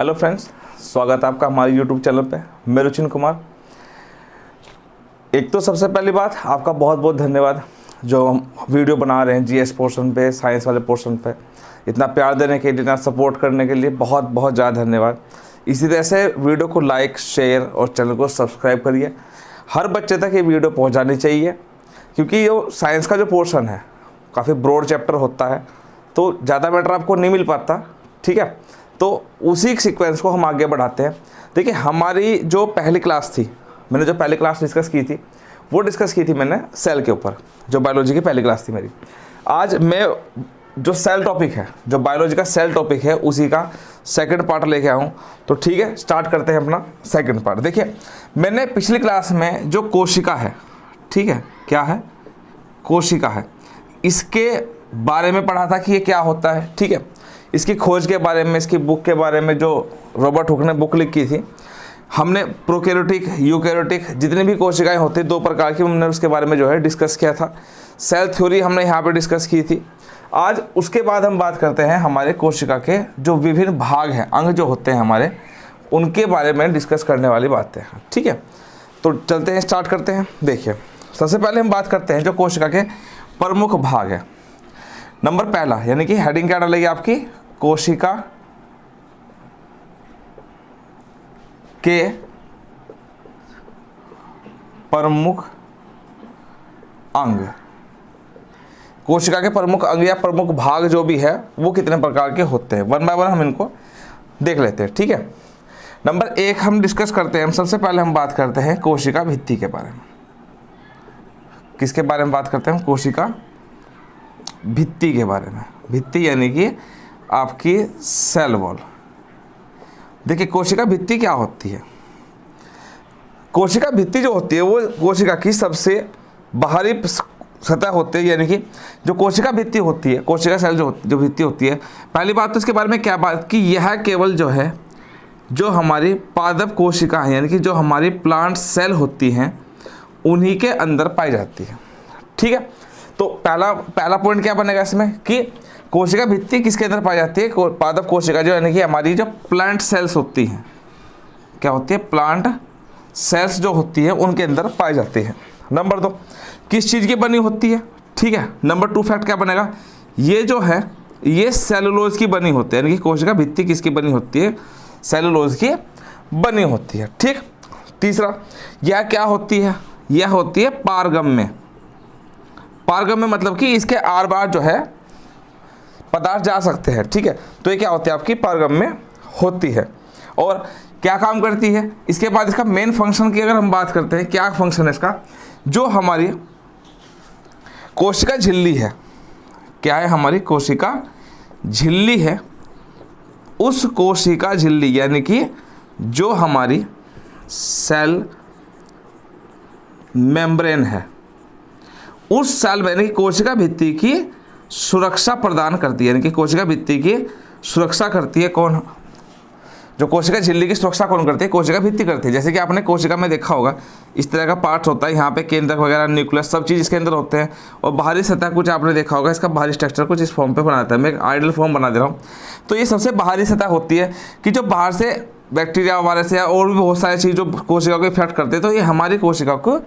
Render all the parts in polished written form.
Hello friends, स्वागत है आपका हमारे यूट्यूब चैनल पे। मैं रुचिन कुमार। एक तो सबसे पहली बात, आपका बहुत बहुत धन्यवाद जो हम वीडियो बना रहे हैं जीएस पोर्शन पे, साइंस वाले पोर्शन पे। इतना प्यार देने के लिए, इतना सपोर्ट करने के लिए बहुत बहुत ज़्यादा धन्यवाद। इसी तरह से वीडियो को लाइक, शेयर और चैनल को सब्सक्राइब करिए। हर बच्चे तक ये वीडियो पहुँचानी चाहिए, क्योंकि ये साइंस का जो पोर्शन है काफ़ी ब्रॉड चैप्टर होता है, तो ज़्यादा मैटर आपको नहीं मिल पाता। ठीक है, तो उसी सीक्वेंस को हम आगे बढ़ाते हैं। देखिए, हमारी जो पहली क्लास थी, मैंने जो पहली क्लास डिस्कस की थी वो डिस्कस की थी मैंने सेल के ऊपर, जो बायोलॉजी की पहली क्लास थी मेरी। आज मैं जो सेल टॉपिक है, जो बायोलॉजी का सेल टॉपिक है, उसी का सेकंड पार्ट लेके आया हूँ। तो ठीक है, स्टार्ट करते हैं अपना सेकंड पार्ट। देखिए, मैंने पिछली क्लास में जो कोशिका है, ठीक है, क्या है, कोशिका है, इसके बारे में पढ़ा था कि ये क्या होता है। ठीक है, इसकी खोज के बारे में, इसकी बुक के बारे में जो रॉबर्ट हुक ने बुक लिखी थी, हमने प्रोकैरियोटिक, यूकैरियोटिक जितनी भी कोशिकाएं होती हैं, दो प्रकार की, हमने उसके बारे में जो है डिस्कस किया था। सेल थ्योरी हमने यहाँ पे डिस्कस की थी। आज उसके बाद हम बात करते हैं हमारे कोशिका के जो विभिन्न भाग हैं, अंग जो होते हैं हमारे, उनके बारे में डिस्कस करने वाली बातें हैं। ठीक है, तो चलते हैं, स्टार्ट करते हैं। देखिए, सबसे पहले हम बात करते हैं जो कोशिका के प्रमुख भाग हैं। नंबर पहला, यानी कि हेडिंग क्या डालेगी आपकी, कोशिका के प्रमुख अंग। कोशिका के प्रमुख अंग या प्रमुख भाग जो भी है वो कितने प्रकार के होते हैं, वन बाय वन हम इनको देख लेते हैं। ठीक है, नंबर एक हम डिस्कस करते हैं। हम सबसे पहले हम बात करते हैं कोशिका भित्ति के बारे में। किसके बारे में बात करते हैं, कोशिका भित्ति के बारे में। भित्ति यानी कि आपकी सेल वॉल। देखिए, कोशिका भित्ति क्या होती है। कोशिका भित्ति जो होती है वो कोशिका की सबसे बाहरी सतह होती है, यानी कि जो कोशिका भित्ति होती है, कोशिका सेल जो भित्ति होती है, पहली बात तो इसके बारे में क्या बात कि यह केवल जो है, जो हमारी पादप कोशिका है, यानी कि जो हमारी प्लांट सेल होती हैं, उन्हीं के अंदर पाई जाती है। ठीक है, तो पहला पॉइंट क्या बनेगा इसमें कि कोशिका भित्ति किसके अंदर पाई जाती है, पादप कोशिका जो, यानी कि हमारी जो प्लांट सेल्स होती हैं, क्या होती है, प्लांट सेल्स जो होती है उनके अंदर पाई जाती है। नंबर दो, किस चीज़ की बनी होती है। ठीक है, नंबर टू फैक्ट क्या बनेगा, ये जो है ये सेलुलोज की बनी होती है, यानी कि कोशिका भित्ति किसकी बनी होती है, सेलुलोज की बनी होती है। ठीक, तीसरा, यह क्या होती है, यह होती है पारगम्य। पारगम्य मतलब कि इसके आर पार जो है पदार्थ जा सकते हैं। ठीक है, तो ये क्या होती है, आपकी पारगम्य होती है। और क्या काम करती है, इसके बाद इसका मेन फंक्शन की अगर हम बात करते हैं, क्या फंक्शन है इसका, जो हमारी कोशिका झिल्ली है, क्या है, हमारी कोशिका झिल्ली है, उस कोशिका झिल्ली यानी कि जो हमारी सेल मेम्ब्रेन है, उस सेल यानी कि कोशिका भित्ति की सुरक्षा प्रदान करती है, यानी कि कोशिका भित्ति की सुरक्षा करती है कौन, जो कोशिका झिल्ली की सुरक्षा कौन करती है, कोशिका भित्ति करती है। जैसे कि आपने कोशिका में देखा होगा, इस तरह का पार्ट होता है, यहाँ पे केंद्रक वगैरह, न्यूक्लियस, सब चीज़ इसके अंदर होते हैं। और बाहरी सतह कुछ आपने देखा होगा, इसका बाहरी स्ट्रक्चर कुछ इस फॉर्म पे बनाता है। मैं एक आइडियल फॉर्म बना दे रहा हूँ। तो ये सबसे बाहरी सतह होती है कि जो बाहर से बैक्टीरिया, वायरस या और भी बहुत सारी चीज़ जो कोशिका को इफेक्ट करते हैं, तो ये हमारी कोशिका को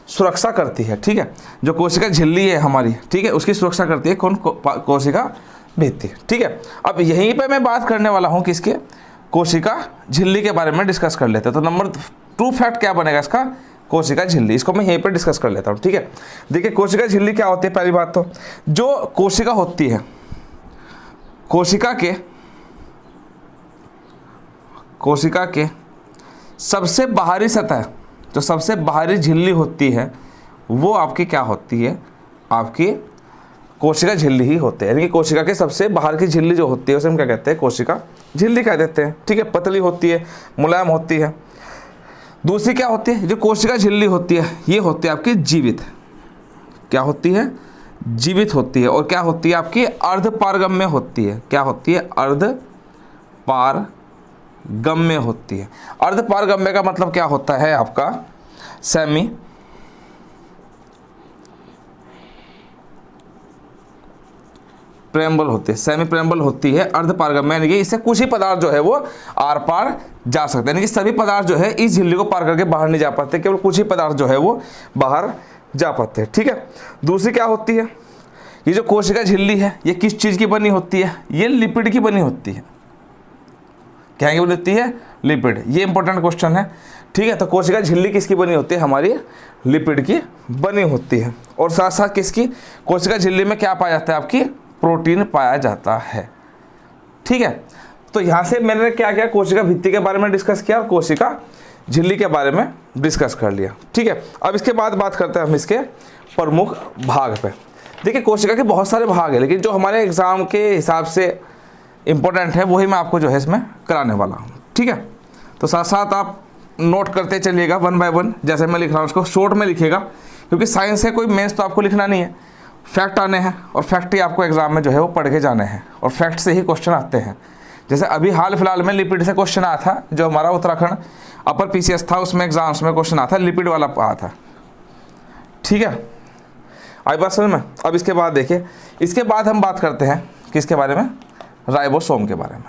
सुरक्षा करती है। ठीक है, जो कोशिका झिल्ली है हमारी, ठीक है, उसकी सुरक्षा करती है कौन, कोशिका भित्ति। ठीक है, अब यहीं पे मैं बात करने वाला हूँ किसके, कोशिका झिल्ली के बारे में डिस्कस कर लेते हैं। तो नंबर टू फैक्ट क्या बनेगा इसका, कोशिका झिल्ली, इसको मैं यहीं पे डिस्कस कर लेता हूँ। ठीक है, देखिए, कोशिका झिल्ली क्या होती है। पहली बात तो जो कोशिका होती है, कोशिका के सबसे बाहरी सतह, जो सबसे बाहरी झिल्ली होती है, वो आपकी क्या होती है, आपकी कोशिका झिल्ली ही होती है। यानी कि कोशिका के सबसे बाहर की झिल्ली जो होती है उसे हम क्या कहते हैं, कोशिका झिल्ली कह देते हैं। ठीक है, पतली होती है, मुलायम होती है। दूसरी क्या होती है, जो कोशिका झिल्ली होती है, ये होती है आपकी जीवित। क्या होती है, जीवित होती है। और क्या होती है, आपकी अर्धपारगम्य होती है। क्या होती है, अर्धपारगम्य होती है। अर्धपारगम्य का मतलब क्या होता है आपका, सेमी प्रेम्बल होती है, सेमी प्रेम्बल होती है, अर्ध पारगम्य, यानी कि इससे कुछ ही पदार्थ जो है वो आर पार जा सकते हैं, यानी कि सभी पदार्थ जो है इस झिल्ली को पार करके बाहर नहीं जा पाते, केवल कुछ ही पदार्थ जो है वो बाहर जा पाते हैं। ठीक है, दूसरी क्या होती है, ये जो कोशिका झिल्ली है ये किस चीज़ की बनी होती है, ये लिपिड की बनी होती है। क्या की बनी होती है, लिपिड। ये इंपॉर्टेंट क्वेश्चन है। ठीक है, तो कोशिका झिल्ली किसकी बनी होती है, हमारी लिपिड की बनी होती है। और साथ साथ किसकी, कोशिका झिल्ली में क्या पाया जाता है, आपकी प्रोटीन पाया जाता है। ठीक है, तो यहाँ से मैंने क्या किया, कोशिका भित्ति के बारे में डिस्कस किया और कोशिका झिल्ली के बारे में डिस्कस कर लिया। ठीक है, अब इसके बाद बात करते हैं हम इसके प्रमुख भाग पे। देखिए, कोशिका के बहुत सारे भाग हैं, लेकिन जो हमारे एग्जाम के हिसाब से इम्पोर्टेंट है वही मैं आपको जो है इसमें कराने वाला हूँ। ठीक है, तो साथ साथ आप नोट करते चलिएगा वन बाय वन, जैसे मैं लिख रहा हूँ उसको शॉर्ट में लिखिएगा, क्योंकि साइंस है, कोई मेंस तो आपको लिखना नहीं है, फैक्ट आने हैं और फैक्ट ही आपको एग्जाम में जो है वो पढ़ के जाने हैं और फैक्ट से ही क्वेश्चन आते हैं। जैसे अभी हाल फिलहाल में लिपिड से क्वेश्चन आया था, जो हमारा उत्तराखंड अपर पीसीएस था उसमें एग्जाम्स में क्वेश्चन आया था, लिपिड वाला आया था। ठीक है, आई बात समझ में। अब इसके बाद देखिए, इसके बाद हम बात करते हैं किसके बारे में, राइबोसोम के बारे में।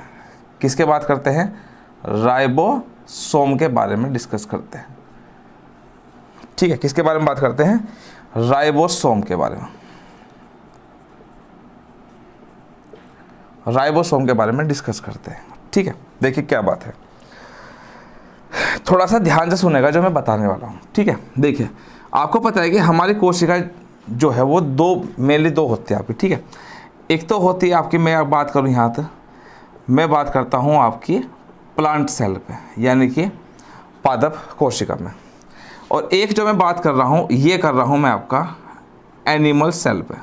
किसके बात करते हैं, राइबोसोम के बारे में डिस्कस करते हैं। ठीक है, किसके बारे में बात करते हैं, राइबोसोम के बारे में। राइबोसोम के बारे में डिस्कस करते हैं। ठीक है, देखिए क्या बात है, थोड़ा सा ध्यान से सुनेगा जो मैं बताने वाला हूँ। ठीक है, देखिए आपको पता है कि हमारी कोशिका जो है वो मेनली दो होती है आपकी। ठीक है, एक तो होती है आपकी, मैं बात करूँ यहाँ तक, मैं बात करता हूँ आपकी प्लांट सेल पे, यानी कि पादप कोशिका में, और एक जो मैं बात कर रहा हूँ ये कर रहा हूँ मैं आपका एनिमल सेल पे,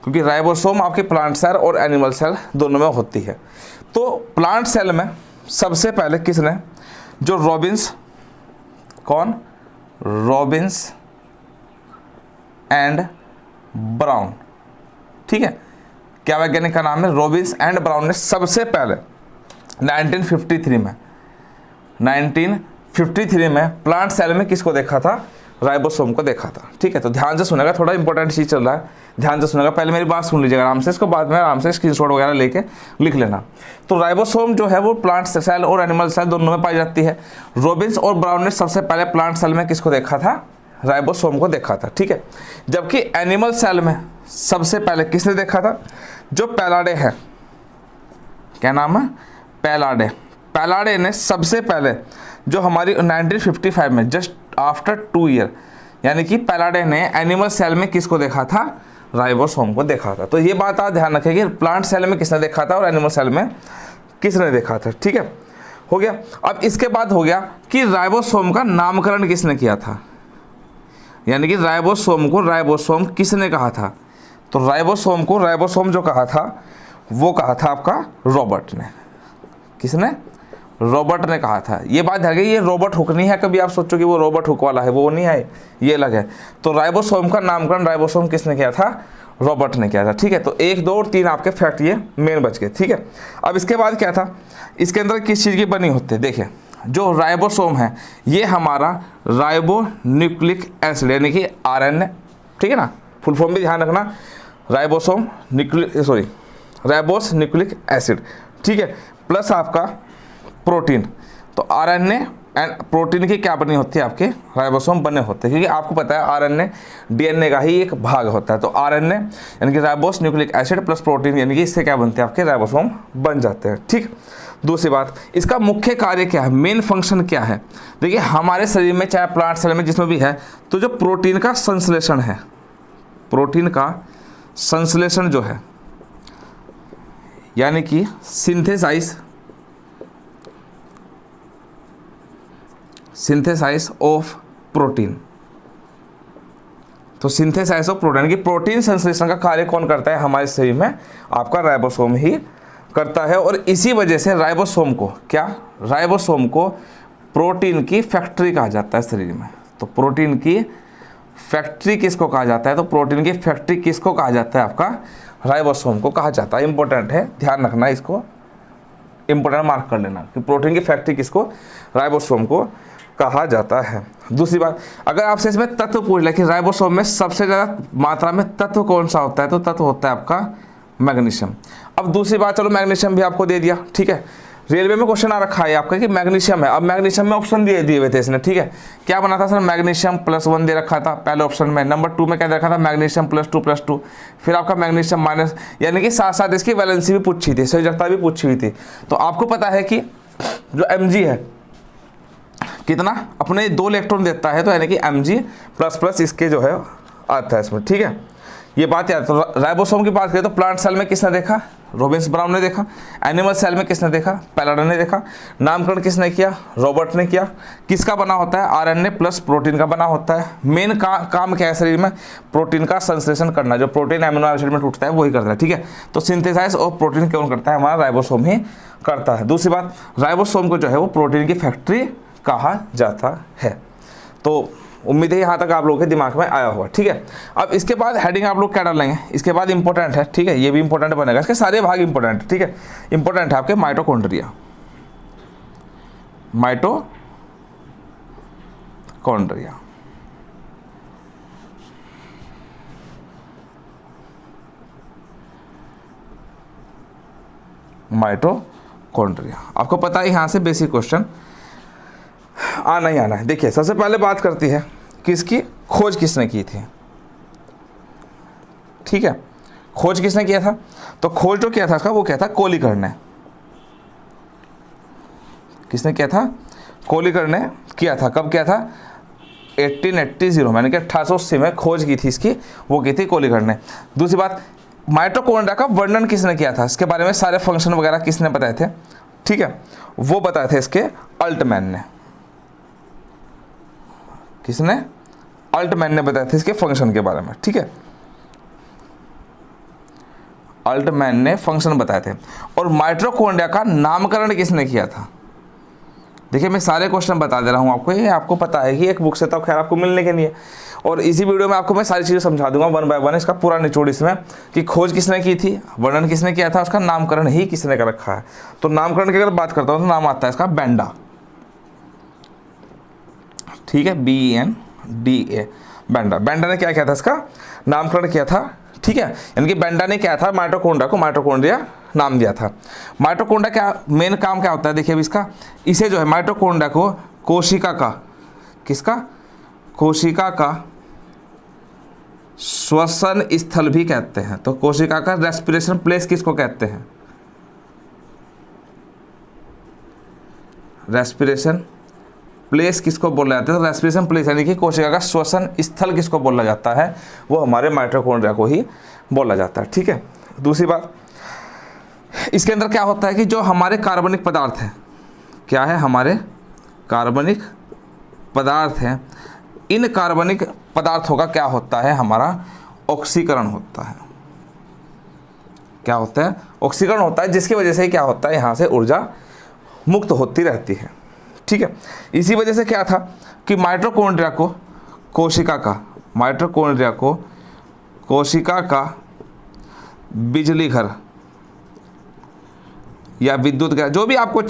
क्योंकि राइबोसोम आपके प्लांट सेल और एनिमल सेल दोनों में होती है। तो प्लांट सेल में सबसे पहले किसने, जो रॉबिन्स, कौन, रॉबिन्स एंड ब्राउन। ठीक है, क्या वैज्ञानिक का नाम है, रॉबिन्स एंड ब्राउन ने सबसे पहले 1953 में प्लांट सेल में किसको देखा था, राइबोसोम को देखा था। ठीक है, तो ध्यान से सुनेगा, थोड़ा इंपॉर्टेंट चीज चल रहा है, ध्यान से सुनेगा, पहले मेरी बात सुन लीजिएगा आराम से, इसको बाद में आराम से स्क्रीनशॉट वगैरह लेके लिख लेना। तो राइबोसोम जो है वो प्लांट सेल और एनिमल सेल दोनों में पाई जाती है। रॉबिन्स और ब्राउन ने सबसे पहले प्लांट सेल में किसको देखा था, राइबोसोम को देखा था। ठीक है, जबकि एनिमल सेल में सबसे पहले किसने देखा था, जो पैलाडे है, क्या नाम है, पैलाडे। पैलाडे ने सबसे पहले जो हमारी 1955 में जस्ट आफ्टर 2 ईयर, यानी कि पैलाडे ने एनिमल सेल में किसको देखा था, राइबोसोम को देखा था। तो ये बात आप ध्यान रखेंगे, प्लांट सेल में किसने देखा था और एनिमल सेल में किसने देखा था। ठीक है, हो गया। अब इसके बाद हो गया कि राइबोसोम का नामकरण किसने किया था, यानी कि राइबोसोम को राइबोसोम किसने कहा था। तो राइबोसोम को राइबोसोम जो कहा था वो कहा था आपका रॉबर्ट ने। किसने, रॉबर्ट ने कहा था। ये बात ध्यान रखिए, ये रॉबर्ट हुक नहीं है, कभी आप सोचो कि वो रॉबर्ट हुक वाला है, वो नहीं है, ये अलग है। तो राइबोसोम का नामकरण राइबोसोम किसने किया था, रॉबर्ट ने किया था। ठीक है, तो 1, 2 और 3 आपके फैक्ट ये मेन बच गए। ठीक है, अब इसके बाद क्या था, इसके अंदर किस चीज़ की बनी होती है, देखिए जो राइबोसोम है ये हमारा राइबो न्यूक्लिक एसिड, यानी कि RNA। ठीक है ना, फुल फॉर्म भी ध्यान रखना, राइबोसोम राइबोस न्यूक्लिक एसिड। ठीक है, प्लस आपका प्रोटीन। तो RNA एंड प्रोटीन की क्या बनी होती है, आपके राइबोसोम बने होते हैं, क्योंकि आपको पता है RNA DNA का ही एक भाग होता है। तो RNA यानी कि ribose nucleic acid plus protein, यानी कि इससे क्या बनते हैं, आपके राइबोसोम बन जाते हैं। ठीक, दूसरी बात, इसका मुख्य कार्य क्या है, मेन फंक्शन क्या है। देखिए हमारे शरीर में चाहे प्लांट सेल में जिसमें भी है, तो जो प्रोटीन का संश्लेषण है, प्रोटीन का संश्लेषण जो है, यानी कि सिंथेसाइज ऑफ प्रोटीन। तो सिंथेसाइज ऑफ प्रोटीन की प्रोटीन संश्लेषण का कार्य कौन करता है हमारे शरीर में, आपका राइबोसोम ही करता है। और इसी वजह से राइबोसोम को राइबोसोम को प्रोटीन की फैक्ट्री कहा जाता है शरीर में। तो प्रोटीन की फैक्ट्री किसको कहा जाता है, तो प्रोटीन की फैक्ट्री किसको कहा जाता है, आपका राइबोसोम को कहा जाता है। इंपॉर्टेंट है, ध्यान रखना, इसको इंपॉर्टेंट मार्क कर लेना कि प्रोटीन की फैक्ट्री किसको, राइबोसोम को कहा जाता है। दूसरी बात, अगर आपसे इसमें तत्व पूछ ले कि राइबोसोम में सबसे ज़्यादा मात्रा में तत्व कौन सा होता है, तो तत्व होता है आपका मैग्नीशियम। अब दूसरी बात, चलो मैग्नीशियम भी आपको दे दिया, ठीक है। रेलवे में क्वेश्चन आ रखा है आपका कि मैग्नीशियम है, अब मैग्नीशियम में ऑप्शन दिए हुए थे इसने, ठीक है। क्या बना था सर, मैग्नीशियम +1 दे रखा था पहले ऑप्शन में, नंबर 2 में क्या दे रखा था, मैग्नीशियम +2, फिर आपका मैग्नीशियम माइनस, यानी कि साथ साथ इसकी वैलेंसी भी पूछी थी, संयोजकता भी पूछी हुई थी। तो आपको पता है कि जो Mg है कितना, अपने 2 इलेक्ट्रॉन देता है, तो यानी कि Mg++ इसके जो है आता है इसमें, ठीक है। ये बात याद। तो राइबोसोम की बात करें तो प्लांट सेल में किसने देखा, रॉबिन्स ब्राउन ने देखा। एनिमल सेल में किसने देखा, पैलाडन ने देखा। नामकरण किसने किया, रॉबर्ट ने किया। किसका बना होता है, आरएनए प्लस प्रोटीन का बना होता है। मेन काम क्या है शरीर में, प्रोटीन का संश्लेषण करना, जो प्रोटीन अमीनो एसिड में टूटता है वही करता है, ठीक है। तो सिंथेसाइज और प्रोटीन कौन करता है, हमारा राइबोसोम ही करता है। दूसरी बात, राइबोसोम को जो है वो प्रोटीन की फैक्ट्री कहा जाता है। तो उम्मीद है यहाँ तक आप लोगों के दिमाग में आया होगा, ठीक है। अब इसके बाद हेडिंग आप लोग क्या डालेंगे, इसके बाद इंपॉर्टेंट है, ठीक है, ये भी इंपॉर्टेंट बनेगा, इसके सारे भाग इंपॉर्टेंट, ठीक है। इंपॉर्टेंट है आपके माइटोकॉन्ड्रिया, माइटोकॉन्ड्रिया माइटोकॉन्ड्रिया आपको पता है यहाँ से बेसिक क्वेश्चन आना ही आना है। देखिए सबसे पहले बात करती है किसकी, खोज किसने की थी, ठीक है। खोज किसने किया था, तो खोज जो किया था उसका वो क्या था, कोलिकर ने। किसने किया था, कोलिकर ने किया था। कब किया था, 1880 मैंने क्या 1880 में खोज की थी इसकी, वो की थी कोलिकर ने। दूसरी बात, माइटोकॉन्ड्रिया का वर्णन किसने किया था, इसके बारे में सारे फंक्शन वगैरह किसने बताए थे, ठीक है, वो बताए थे इसके अल्टमैन ने। किसने, अल्टमैन ने बताया था इसके फंक्शन के बारे में, ठीक है। अल्टमैन ने फंक्शन बताए थे। और माइटोकॉन्ड्रिया का नामकरण किसने किया था, देखिए मैं सारे क्वेश्चन बता दे रहा हूं आपको, ये आपको पता है कि एक बुक से तो खैर आपको मिलने के नहीं है, और इसी वीडियो में आपको मैं सारी चीज़ें समझा दूंगा 1 बाय 1, इसका पूरा निचोड़ इसमें कि खोज किसने की थी, वर्णन किसने किया था, उसका नामकरण ही किसने कर रखा है। तो नामकरण की अगर बात करता हूँ तो नाम आता है इसका बेंडा, ठीक है, BENDA, बेंडा। बेंडा ने क्या किया था, इसका नामकरण किया था, ठीक है। यानी कि बेंडा ने क्या था, माइटोकॉन्ड्रिया को माइटोकॉन्ड्रिया नाम दिया था। माइटोकॉन्ड्रिया क्या मेन काम क्या होता है, देखिए अभी इसका, इसे जो है माइटोकॉन्ड्रिया को कोशिका का, किसका, कोशिका का श्वसन स्थल भी कहते हैं। तो कोशिका का रेस्पिरेशन प्लेस किसको कहते हैं, रेस्पिरेशन प्लेस किसको बोला जाता है, तो रेस्पिरेशन प्लेस यानी कि कोशिका का श्वसन स्थल किसको बोला जाता है, वो हमारे माइटोकॉन्ड्रिया को ही बोला जाता है, ठीक है। दूसरी बात, इसके अंदर क्या होता है कि जो हमारे कार्बनिक पदार्थ हैं, क्या है, हमारे कार्बनिक पदार्थ हैं, इन कार्बनिक पदार्थों का क्या होता है, हमारा ऑक्सीकरण होता है। क्या होता है, ऑक्सीकरण होता है, जिसकी वजह से क्या होता है, यहाँ से ऊर्जा मुक्त होती रहती है, ठीक है। इसी वजह से क्या था कि माइटोकॉन्ड्रिया को कोशिका का, माइटोकॉन्ड्रिया को कोशिका का बिजली घर या विद्युत घर, जो भी आपको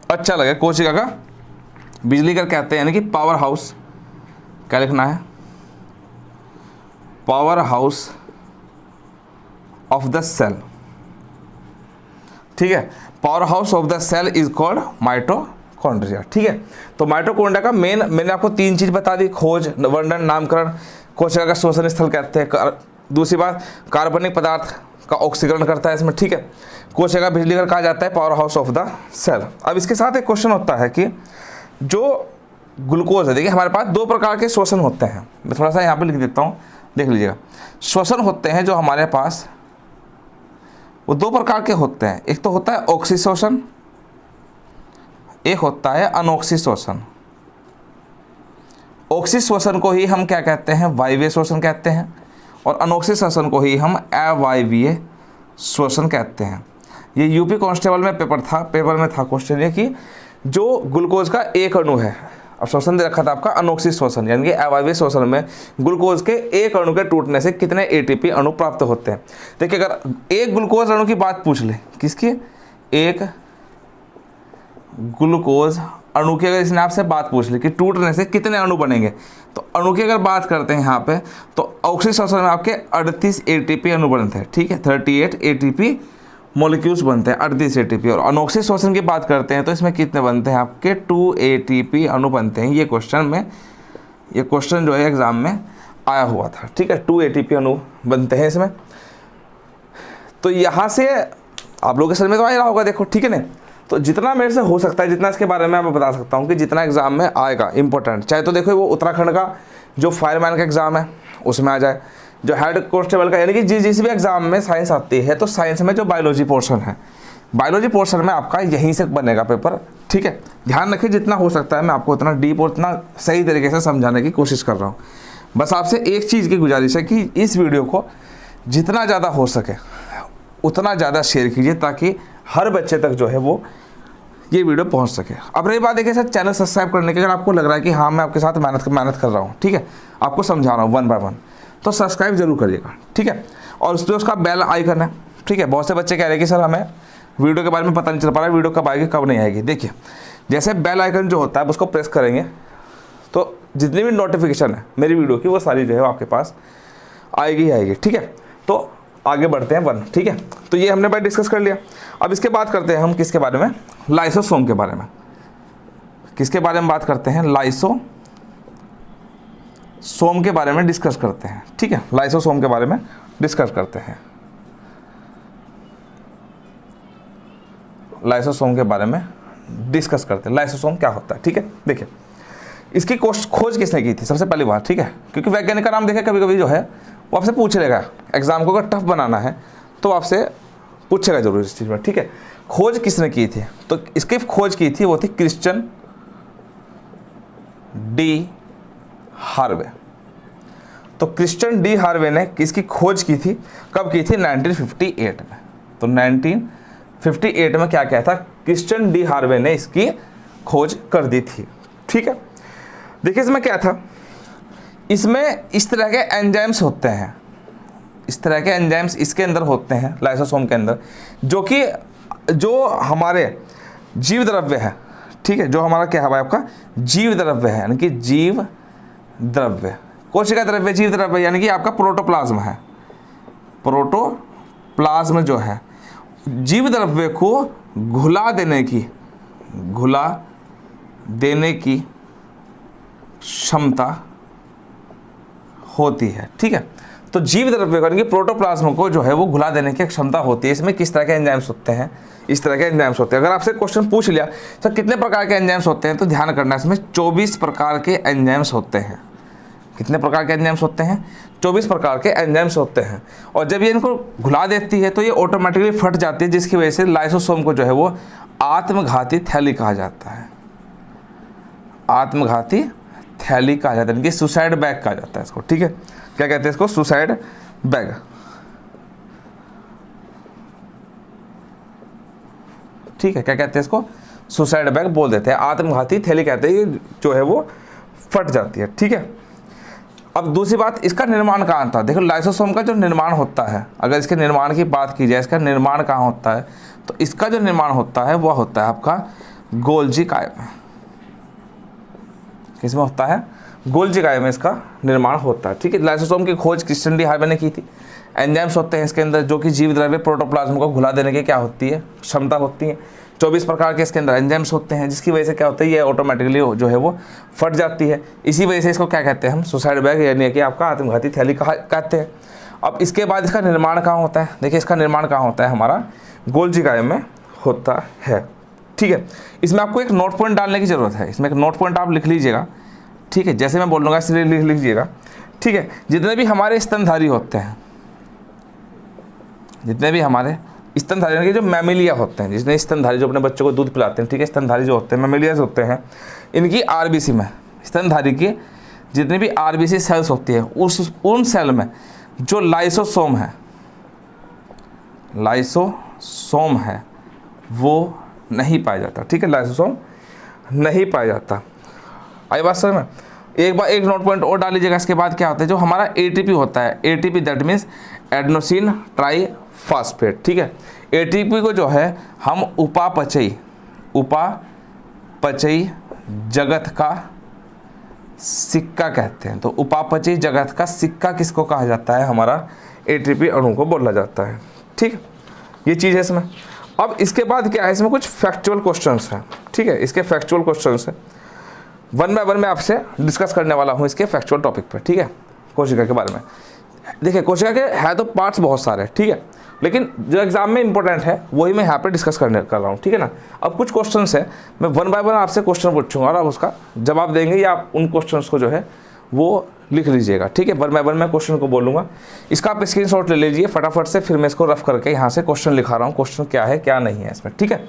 अच्छा लगे, कोशिका का बिजली घर कहते हैं, यानी कि पावर हाउस। क्या लिखना है, power house of the cell, ठीक है। Power house of the cell is called mitochondria, ठीक है। तो माइटोकॉन्ड्रिया का मैंने आपको 3 चीज बता दी, खोज, वर्णन, नामकरण, कोशिका का श्वसन स्थल कहते हैं। दूसरी बात, कार्बनिक पदार्थ का ऑक्सीकरण करता है इसमें, ठीक है। कोशिका का बिजली घर कहा जाता है, power house of the cell. अब इसके साथ एक क्वेश्चन होता है कि जो ग्लूकोज है, देखिए हमारे पास 2 प्रकार के श्वसन होते हैं, मैं थोड़ा सा यहाँ पे लिख देता हूँ, देख लीजिएगा। श्वसन होते हैं जो हमारे पास, वो 2 प्रकार के होते हैं, एक तो होता है ऑक्सीशोषण, एक होता है अनोक्सी श्वसन। ऑक्सी श्वसन को ही हम क्या कहते हैं, वायवीय श्वसन कहते हैं, और अनोक्सी श्वसन को ही हम अवायवीय श्वसन कहते हैं। ये यूपी कांस्टेबल में पेपर में था क्वेश्चन, ये कि जो ग्लूकोज का एक अणु है, अब श्वसन दे रखा था आपका अनोक्सी श्वसन, यानी कि अवायवीय श्वसन में ग्लूकोज के एक अणु के टूटने से कितने एटीपी अणु प्राप्त होते हैं। देखिए अगर एक ग्लूकोज अणु की बात पूछ ले, किसकी, एक ग्लूकोज अणु की अगर इसने आपसे बात पूछ ली कि टूटने से कितने अणु बनेंगे, तो अणु की अगर बात करते हैं यहाँ पे, तो ऑक्सीजन श्वसन में आपके 38 ATP अणु बनते हैं, ठीक है, 38 ATP मॉलिक्यूल्स बनते हैं, 38 ATP। और अनॉक्सिक श्वसन की बात करते हैं तो इसमें कितने बनते हैं आपके 2 ATP अणु बनते हैं। ये क्वेश्चन जो है एग्जाम में आया हुआ था, ठीक है, 2 ATP अणु बनते हैं इसमें। तो यहाँ से आप लोगों के समझ में तो आ रहा होगा, देखो, ठीक है ना। तो जितना मेरे से हो सकता है, जितना इसके बारे में मैं बता सकता हूँ कि जितना एग्जाम में आएगा इंपॉर्टेंट, चाहे तो देखो वो उत्तराखंड का जो फायरमैन का एग्जाम है उसमें आ जाए, जो हेड कांस्टेबल का, यानी कि जिस भी एग्जाम में साइंस आती है, तो साइंस में जो बायोलॉजी पोर्शन है, बायोलॉजी पोर्शन में आपका यहीं से बनेगा पेपर, ठीक है। ध्यान रखिए, जितना हो सकता है मैं आपको उतना डीप और उतना सही तरीके से समझाने की कोशिश कर रहा हूँ। बस आपसे एक चीज़ की गुजारिश है कि इस वीडियो को जितना ज़्यादा हो सके उतना ज़्यादा शेयर कीजिए, ताकि हर बच्चे तक जो है वो ये वीडियो पहुंच सके। अब रही बात देखिए सर, चैनल सब्सक्राइब करने की, अगर आपको लग रहा है कि हाँ मैं आपके साथ मेहनत कर रहा हूँ, ठीक है, आपको समझा रहा हूँ 1 बाय 1, तो सब्सक्राइब जरूर करिएगा, ठीक है। और उसमें उसका बेल आइकन है, ठीक है। बहुत से बच्चे कह रहे हैं कि सर हमें वीडियो के बारे में पता नहीं चल पा रहा है, वीडियो कब आएगी कब नहीं आएगी। देखिए, जैसे बेल आइकन जो होता है उसको प्रेस करेंगे तो जितनी भी नोटिफिकेशन है मेरी वीडियो की वो सारी जो है आपके पास आएगी, ठीक है। तो आगे बढ़ते हैं 1, ठीक है। तो ये हमने भाई डिस्कस कर लिया। अब इसके बात करते हैं हम किसके बारे में, लाइसोसोम के बारे में। किसके बारे में बात करते हैं, लाइसोसोम के बारे में डिस्कस करते हैं, ठीक है। लाइसोसोम के बारे में डिस्कस करते हैं, लाइसोसोम के बारे में डिस्कस करते हैं। लाइसोसोम क्या होता है, ठीक है। देखिए, इसकी खोज किसने की थी सबसे पहली बात, ठीक है, क्योंकि वैज्ञानिक का नाम देखे कभी कभी जो है वो आपसे पूछ लेगा, एग्जाम को अगर टफ बनाना है तो आपसे पूछेगा जरूर इस चीज़ में, ठीक है। खोज किसने की थी, तो इसकी खोज की थी वो थी क्रिश्चियन डी हार्वे। तो क्रिश्चियन डी हार्वे ने किसकी खोज की थी, कब की थी, 1958 में। तो 1958 में क्या था, क्रिश्चियन डी हार्वे ने इसकी खोज कर दी थी, ठीक है। देखिए इसमें क्या था, इसमें इस तरह के एंजाइम्स होते हैं, इस तरह के एंजाइम्स इसके अंदर होते हैं लाइसोसोम के अंदर, जो हमारे जीव द्रव्य है, ठीक है, जो हमारा क्या है आपका जीव द्रव्य है, यानी कि जीव द्रव्य, कोशिका द्रव्य, जीव द्रव्य, यानी कि आपका प्रोटोप्लाज्म है। प्रोटोप्लाज्म जो है जीव द्रव्य को घुला देने की क्षमता होती है, ठीक है। तो जीव द्रव्य यानी कि प्रोटोप्लाज्म को जो है वो घुला देने की क्षमता होती है। इसमें किस तरह के एंजाइम्स होते हैं, इस तरह के एंजाइम्स होते हैं। अगर आपसे क्वेश्चन पूछ लिया तो कितने प्रकार के एंजाइम्स होते हैं, तो ध्यान करना, इसमें 24 प्रकार के एंजाइम्स होते हैं। कितने प्रकार के एंजाइम्स होते हैं, 24 प्रकार के एंजाइम्स होते हैं। और जब ये इनको घुला देती है तो ये ऑटोमेटिकली फट जाती है, जिसकी वजह से लाइसोसोम को जो है वो आत्मघाती थैली कहा जाता है। आत्मघाती थैली कहा जाता है, यानी कि सुसाइड बैग कहा जाता है इसको, ठीक है। क्या कहते हैं इसको, सुसाइड बैग, ठीक है। क्या कहते हैं इसको, सुसाइड बैग बोल देते हैं, आत्मघाती थैली कहते हैं, ये जो है वो फट जाती है, ठीक है। अब दूसरी बात, इसका निर्माण कहाँ था। देखो लाइसोसोम का जो निर्माण होता है, अगर इसके निर्माण की बात की जाए, इसका निर्माण कहाँ होता है, तो इसका जो निर्माण होता है वह होता है आपका गोल्जी काय में। किसमें होता है, गोल्जी काय में इसका निर्माण होता है, ठीक है। लाइसोसोम की खोज क्रिश्चियन डी हार्वे ने की थी। एंजाइम्स होते हैं इसके अंदर जो कि जीव द्रव्य प्रोटोप्लाज्म को घुला देने की क्या होती है, क्षमता होती है। 24 प्रकार के इसके अंदर एंजाइम्स होते हैं, जिसकी वजह से क्या होता है, ये ऑटोमेटिकली जो है वो फट जाती है। इसी वजह से इसको क्या कहते हैं हम, सुसाइड बैग, यानी कि आपका आत्मघाती थैली कहते हैं। अब इसके बाद इसका निर्माण कहाँ होता है, देखिए इसका निर्माण कहाँ होता है, हमारा गोल्जी काय में होता है, ठीक है। इसमें आपको एक नोट पॉइंट डालने की जरूरत है, इसमें एक नोट पॉइंट आप लिख लीजिएगा, ठीक है। जैसे मैं बोलूँगा इसलिए लिख लीजिएगा, ठीक है। जितने भी हमारे स्तनधारी होते हैं, जितने भी हमारे स्तनधारी यानी कि जो मैमिलिया होते हैं, जितने स्तनधारी जो अपने बच्चों को दूध पिलाते हैं, ठीक है, स्तनधारी जो होते हैं मैमिलियाज होते हैं, इनकी आरबीसी में, स्तनधारी की जितनी भी आरबीसी सेल्स होती है उन सेल में जो लाइसोसोम है वो नहीं पाया जाता, ठीक है। लाइसोसोम नहीं पाया जाता। आई बात समझ में। एक नोट पॉइंट और डाल लीजिएगा। इसके बाद क्या होता है, जो हमारा एटीपी होता है, ATP that means adenosine triphosphate, ठीक है। एटीपी को जो है हम उपापचयी जगत का सिक्का कहते हैं। तो उपापचयी जगत का सिक्का किसको कहा जाता है? हमारा एटीपी अणु को बोला जाता है। ठीक, ये चीज़ है इसमें। अब इसके बाद क्या है, इसमें कुछ फैक्चुअल क्वेश्चंस हैं। ठीक है, इसके फैक्चुअल क्वेश्चंस हैं, वन बाय वन मैं आपसे डिस्कस करने वाला हूँ इसके फैक्चुअल टॉपिक पे। ठीक है, कोशिका के बारे में देखिए, कोशिका के है तो पार्ट्स बहुत सारे, ठीक है, लेकिन जो एग्जाम में इंपॉर्टेंट है वही मैं यहाँ पे डिस्कस कर रहा हूँ। ठीक है ना। अब कुछ क्वेश्चंस है, मैं वन बाय वन आपसे क्वेश्चन पूछूंगा और आप उसका जवाब देंगे, या आप उन क्वेश्चंस को जो है वो लिख लीजिएगा। ठीक है, वन बाय वन मैं क्वेश्चन को बोलूँगा, इसका आप स्क्रीनशॉट ले लीजिए फटाफट से, फिर मैं इसको रफ करके यहाँ से क्वेश्चन लिखा रहा हूँ, क्वेश्चन क्या है क्या नहीं है इसमें। ठीक है,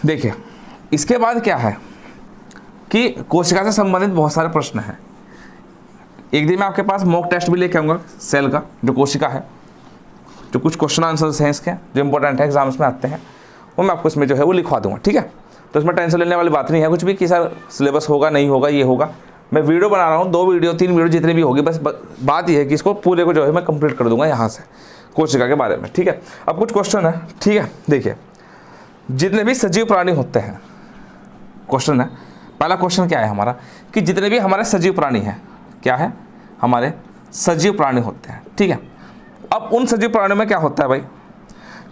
देखिए इसके बाद क्या है कि कोशिका से संबंधित बहुत सारे प्रश्न हैं। एक दिन मैं आपके पास मॉक टेस्ट भी लेके आऊँगा सेल का, जो कोशिका है, जो कुछ क्वेश्चन आंसर्स हैं इसके जो इंपॉर्टेंट है एग्जाम्स में आते हैं, वो मैं आपको इसमें जो है वो लिखवा दूंगा। ठीक है, तो इसमें टेंशन लेने वाली बात नहीं है कुछ भी कि सर सिलेबस होगा नहीं होगा ये होगा। मैं वीडियो बना रहा हूँ, 2 वीडियो 3 वीडियो जितनी भी होगी, बस बात यह है कि इसको पूरे को जो है मैं कंप्लीट कर दूंगा यहाँ से कोशिका के बारे में। ठीक है, अब कुछ क्वेश्चन है। ठीक है, देखिए जितने भी सजीव प्राणी होते हैं, क्वेश्चन है, पहला क्वेश्चन क्या है हमारा कि जितने भी हमारे सजीव प्राणी हैं, क्या है, हमारे सजीव प्राणी होते हैं। ठीक है, अब उन सजीव प्राणियों में क्या होता है भाई,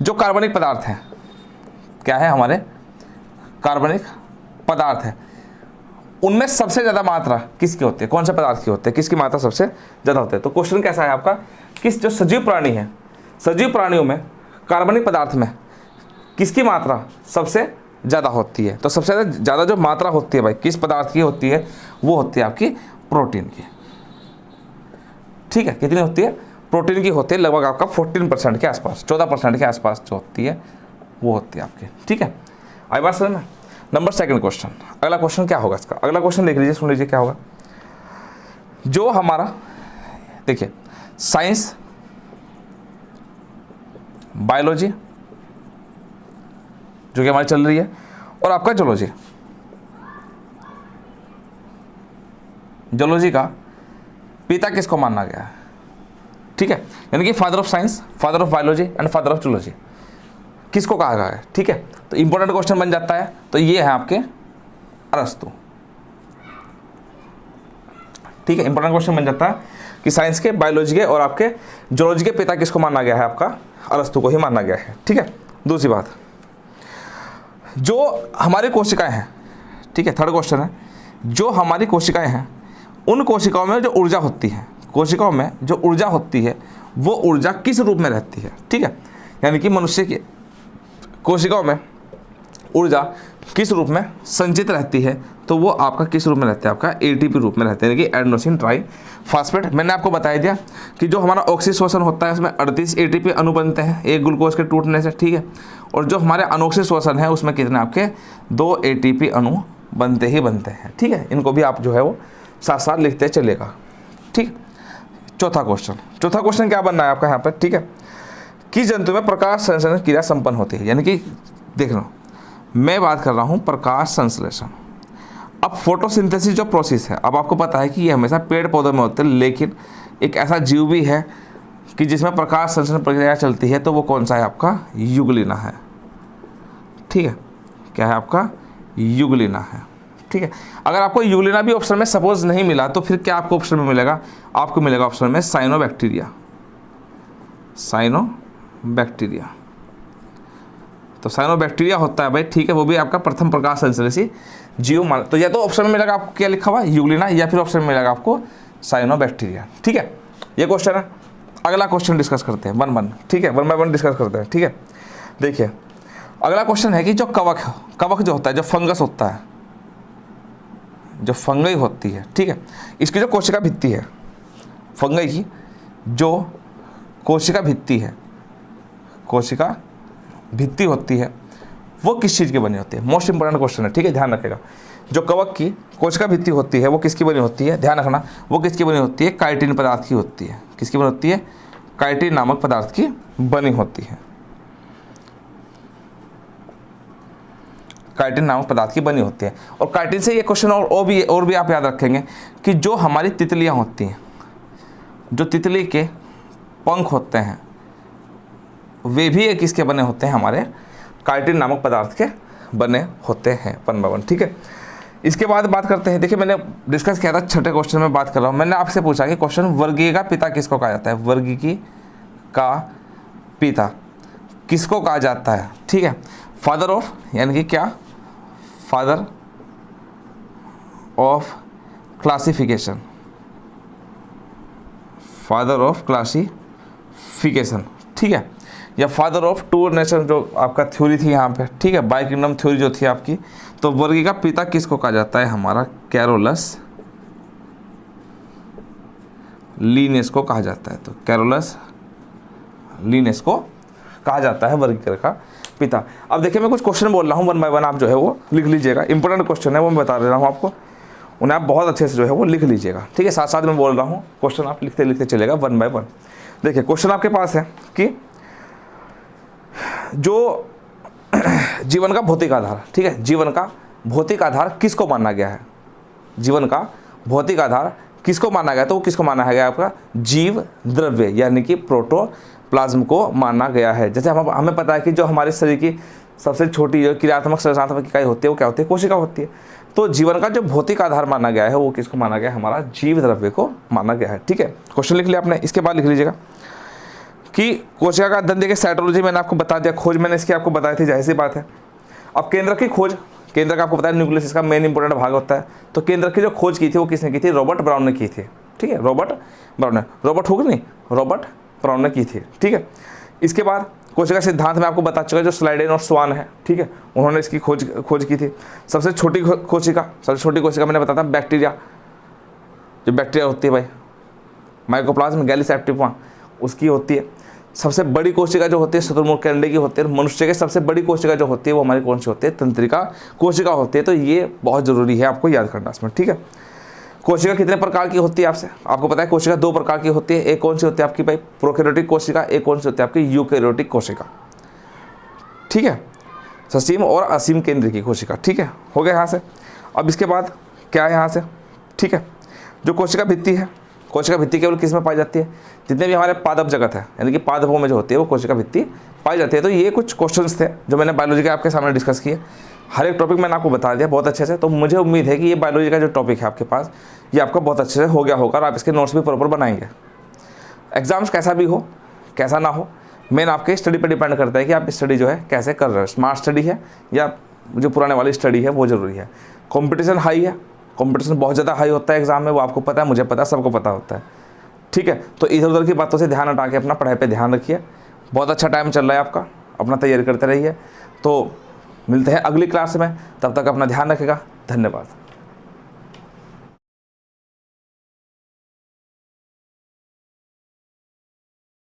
जो कार्बनिक पदार्थ हैं, क्या है, हमारे कार्बनिक पदार्थ है, उनमें सबसे ज़्यादा मात्रा किसकी होती है, कौन से पदार्थ की होती है, किसकी मात्रा सबसे ज़्यादा होती है। तो क्वेश्चन कैसा है आपका, किस जो सजीव प्राणी है, सजीव प्राणियों में कार्बनिक पदार्थ में किसकी मात्रा सबसे ज़्यादा होती है। तो सबसे ज़्यादा जो मात्रा होती है भाई किस पदार्थ की होती है, वो होती है आपकी प्रोटीन की। ठीक है, कितनी होती है, प्रोटीन की होती है, लगभग आपका 14% के आसपास, 14% के आसपास जो होती है वो होती है आपकी। ठीक है, आई बात समझ में। नंबर 2 क्वेश्चन, अगला क्वेश्चन क्या होगा इसका, अगला क्वेश्चन देख लीजिए, सुन लीजिए क्या होगा। जो हमारा देखिए साइंस, बायोलॉजी जो कि हमारी चल रही है, और आपका जूलॉजी, जूलॉजी का पिता किसको माना गया है। ठीक है, यानी कि father of science, father of biology and father of zoology किसको कहा गया है। ठीक है, तो इंपॉर्टेंट क्वेश्चन बन जाता है। तो ये है आपके अरस्तु। ठीक है, इंपॉर्टेंट क्वेश्चन बन जाता है कि साइंस के, बायोलॉजी के और आपके जूलॉजी के पिता किसको माना गया है, आपका अरस्तु को ही माना गया है। ठीक है, दूसरी बात, जो हमारी कोशिकाएं हैं, ठीक है, 3rd क्वेश्चन है, जो हमारी कोशिकाएं हैं उन कोशिकाओं में जो ऊर्जा होती है, कोशिकाओं में जो ऊर्जा होती है वो ऊर्जा किस रूप में रहती है। ठीक है, यानी कि मनुष्य की कोशिकाओं में ऊर्जा किस रूप में संचित रहती है, तो वो आपका किस रूप में रहता है, आपका एटीपी रूप में रहते हैं, यानी कि एडेनोसिन ट्राइफॉस्फेट। मैंने आपको बताया दिया कि जो हमारा ऑक्सीश्वसन होता है उसमें 38 एटीपी अणु बनते हैं एक ग्लूकोज के टूटने से। ठीक है, और जो हमारे अनोक्सीश्वसन है उसमें कितने आपके 2 एटीपी अणु बनते ही बनते हैं। ठीक है, इनको भी आप जो है वो साथ साथ लिखते चलेगा। ठीक, चौथा क्वेश्चन क्या बनना है आपका यहाँ पर। ठीक है, किस जंतु में प्रकाश संश्लेषण क्रिया संपन्न होती है, यानी कि देख लो मैं बात कर रहा हूँ प्रकाश संश्लेषण। अब फोटोसिंथेसिस जो प्रोसेस है, अब आपको पता है कि ये हमेशा पेड़ पौधों में होते हैं, लेकिन एक ऐसा जीव भी है कि जिसमें प्रकाश संश्लेषण प्रक्रिया चलती है, तो वो कौन सा है, आपका युग्लिना है। ठीक है, क्या है, आपका युग्लिना है। ठीक है, अगर आपको युग्लिना भी ऑप्शन में सपोज नहीं मिला तो फिर क्या आपको ऑप्शन में मिलेगा, आपको मिलेगा ऑप्शन में साइनोबैक्टीरिया। साइनोबैक्टीरिया, तो साइनोबैक्टीरिया होता है भाई। ठीक है, वो भी आपका प्रथम प्रकाश संश्लेषी जीव मान। तो या तो ऑप्शन में मिलेगा आपको क्या लिखा हुआ, युग्लिना, या फिर ऑप्शन में मिलेगा आपको साइनोबैक्टीरिया। ठीक है, ये क्वेश्चन है। अगला क्वेश्चन डिस्कस करते हैं वन बाय वन। ठीक है, वन बाय वन डिस्कस करते हैं। ठीक है, देखिए अगला क्वेश्चन है कि जो कवक जो होता है, जो फंगस होता है, जो फंगई होती है, ठीक है, इसकी जो कोशिका भित्ति है, फंगई की जो कोशिका भित्ति है, कोशिका भित्ति होती है, वो किस चीज़ की बनी होती है। मोस्ट इंपोर्टेंट क्वेश्चन है। ठीक है, ध्यान रखेगा। जो कवक की कोशिका भित्ति होती है वो किसकी बनी होती है, ध्यान रखना, वो किसकी बनी होती है, काइटिन पदार्थ की होती है। किसकी बनी होती है, काइटिन नामक पदार्थ की बनी होती है। काइटिन नामक पदार्थ की बनी होती है। और काइटिन से ये क्वेश्चन और भी आप याद रखेंगे कि जो हमारी तितलियां होती हैं, जो तितली के पंख होते हैं, वे भी एक किसके बने होते हैं, हमारे काइटिन नामक पदार्थ के बने होते हैं, 1 by 1, ठीक है। इसके बाद बात करते हैं, देखिए मैंने डिस्कस किया था छठे क्वेश्चन में बात कर रहा हूँ, मैंने आपसे पूछा कि क्वेश्चन वर्गीय का पिता किसको कहा जाता है, वर्गीकी का पिता किसको कहा जाता है, ठीक है। फादर ऑफ, यानी कि क्या, father of classification, father of classification, ठीक है, या फादर ऑफ टू नेशन जो आपका थ्योरी थी यहाँ पे, ठीक है, बाई किंगडम थ्योरी जो थी आपकी। तो वर्गीय का पिता किसको कहा जाता है, हमारा कैरोलस लीनियस को कहा जाता है। तो कैरोलस लीनियस को कहा जाता है वर्गीय का पिता। अब देखिए मैं कुछ क्वेश्चन बोल रहा हूँ 1 by 1, आप जो है वो लिख लीजिएगा, इंपॉर्टेंट क्वेश्चन है वो मैं बता दे रहा हूँ आपको, उन्हें आप बहुत अच्छे से जो है वो लिख लीजिएगा, ठीक है। साथ साथ में बोल रहा हूँ, क्वेश्चन आप लिखते लिखते चलेगा 1 by 1। देखिए क्वेश्चन आपके पास है कि जो जीवन का भौतिक आधार, ठीक है, जीवन का भौतिक आधार किसको माना गया है, जीवन का भौतिक आधार किसको माना गया, तो वो किसको माना गया आपका जीव द्रव्य यानी कि प्रोटोप्लाज्म को माना गया है। जैसे हमें पता है कि जो हमारे शरीर की सबसे छोटी जो क्रियात्मक संरचनात्मक इकाई होती है वो क्या होती है, कोशिका होती है। तो जीवन का जो भौतिक आधार माना गया है वो किसको माना गया है, हमारा जीव द्रव्य को माना गया है, ठीक है। क्वेश्चन लिख लिया आपने। इसके बाद लिख लीजिएगा कि कोशिका का अध्ययन, देखिए साइटोलॉजी मैंने आपको बता दिया, खोज मैंने इसकी आपको बताई थी, जाहिर सी बात है। अब केंद्र की खोज, केंद्र का आपको पता है न्यूक्लियस इसका मेन इंपॉर्टेंट भाग होता है। तो केंद्र की जो खोज की थी वो किसने की थी, रॉबर्ट ब्राउन ने की थी, ठीक है, रॉबर्ट ब्राउन ने, रॉबर्ट हुक नहीं, रॉबर्ट ब्राउन ने की थी, ठीक है। इसके बाद कोशिका सिद्धांत में आपको बता चुका जो स्लाइडेन और स्वान है, ठीक है, उन्होंने इसकी खोज की थी। सबसे छोटी कोशिका मैंने बताया था बैक्टीरिया, जो बैक्टीरिया होती है भाई, माइकोप्लाज्म गैलिस एक्टिवा उसकी होती है। सबसे बड़ी कोशिका जो होती है शुतुरमुर्ग के अंडे की होती है। मनुष्य की सबसे बड़ी कोशिका जो होती है वो हमारी कौन सी होती है, तंत्रिका कोशिका होती है। तो ये बहुत जरूरी है आपको याद करना इसमें, ठीक है। कोशिका कितने प्रकार की होती है आपको पता है, कोशिका 2 प्रकार की होती है। एक कौन सी होती है आपकी भाई, प्रोकैरियोटिक कोशिका, एक कौन सी होती है आपकी यूकैरियोटिक कोशिका, ठीक है, ससीम और असीम केंद्र की कोशिका, ठीक है, हो गया यहाँ से। अब इसके बाद क्या है यहाँ से, ठीक है, जो कोशिका भित्ति है, कोशिका भित्ति केवल किस में पाई जाती है, जितने भी हमारे पादप जगत है यानी कि पादपों में जो होती है वो कोशिका भित्ति पाई जाती है। तो ये कुछ क्वेश्चंस थे जो मैंने बायोलॉजी के आपके सामने डिस्कस किए, हर एक टॉपिक मैंने आपको बता दिया बहुत अच्छे से। तो मुझे उम्मीद है कि ये बायोलॉजी का जो टॉपिक है आपके पास ये आपका बहुत अच्छे से हो गया होगा और आप इसके नोट्स भी प्रॉपर बनाएंगे। एग्जाम्स कैसा भी हो कैसा ना हो, मेन आपके स्टडी पर डिपेंड करता है कि आप स्टडी जो है कैसे कर रहे हो, स्मार्ट स्टडी है या जो पुराने वाली स्टडी है वो ज़रूरी है। कॉम्पिटिशन हाई है, कॉम्पिटिशन बहुत ज़्यादा हाई होता है एग्जाम में, वो आपको पता है, मुझे पता है, सबको पता होता है, ठीक है। तो इधर उधर की बातों से ध्यान हटा के अपना पढ़ाई पे ध्यान रखिए। बहुत अच्छा टाइम चल रहा है आपका, अपना तैयारी करते रहिए। तो मिलते हैं अगली क्लास में, तब तक अपना ध्यान रखिएगा। धन्यवाद।